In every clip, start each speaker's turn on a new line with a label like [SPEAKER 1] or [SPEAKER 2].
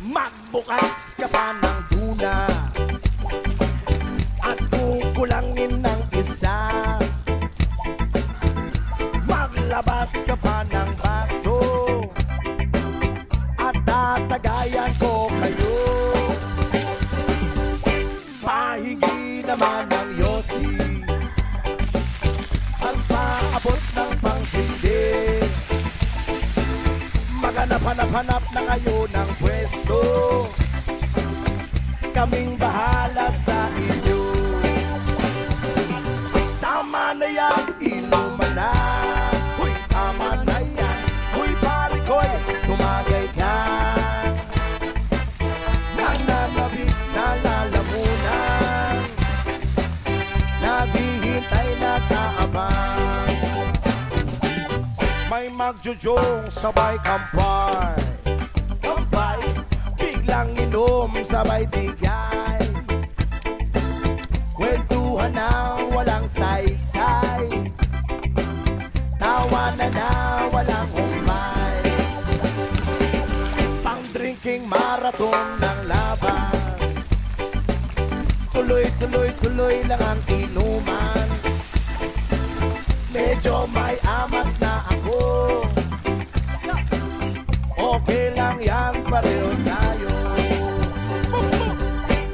[SPEAKER 1] Magbukas ka pa ng tuna at kukulangin ng isa. Maglabas ka pa ng baso at tatagayan ko kayo. Pahingi naman ng yosi ang paabot ng pangsindi. Maghanap-hanap na kayo ng pwesto, kaming bahala sa inyo. Tama na yan, inuman na. Uy, tama na yan. Uy, pare ko'y tumagay ka. Nananabik na lalamunan, naghihintay na kaabang. May magjujong sabay kampay, kampay, biglang inom sabay tigay. Kwentuhan na walang saysay, tawanan na walang humpay. Pang-drinking marathon ng laban, tuloy-tuloy-tuloy lang ang inuman. Medyo may amas na ako, okay lang yan, pareho tayo.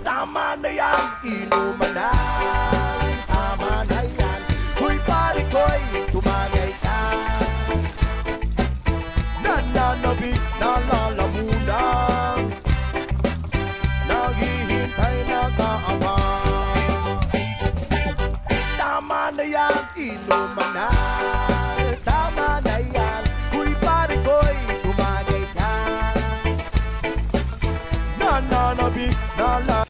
[SPEAKER 1] Tama na yan, inuman na. Tama na yan, huy pare ko'y tumagay ka. Nananabik na lalamunan, naghihintay na kaabang. Tama na yan, inuman na. Tama na yan, huy pare ko'y tumagay ka. Nananabik na lalamunan.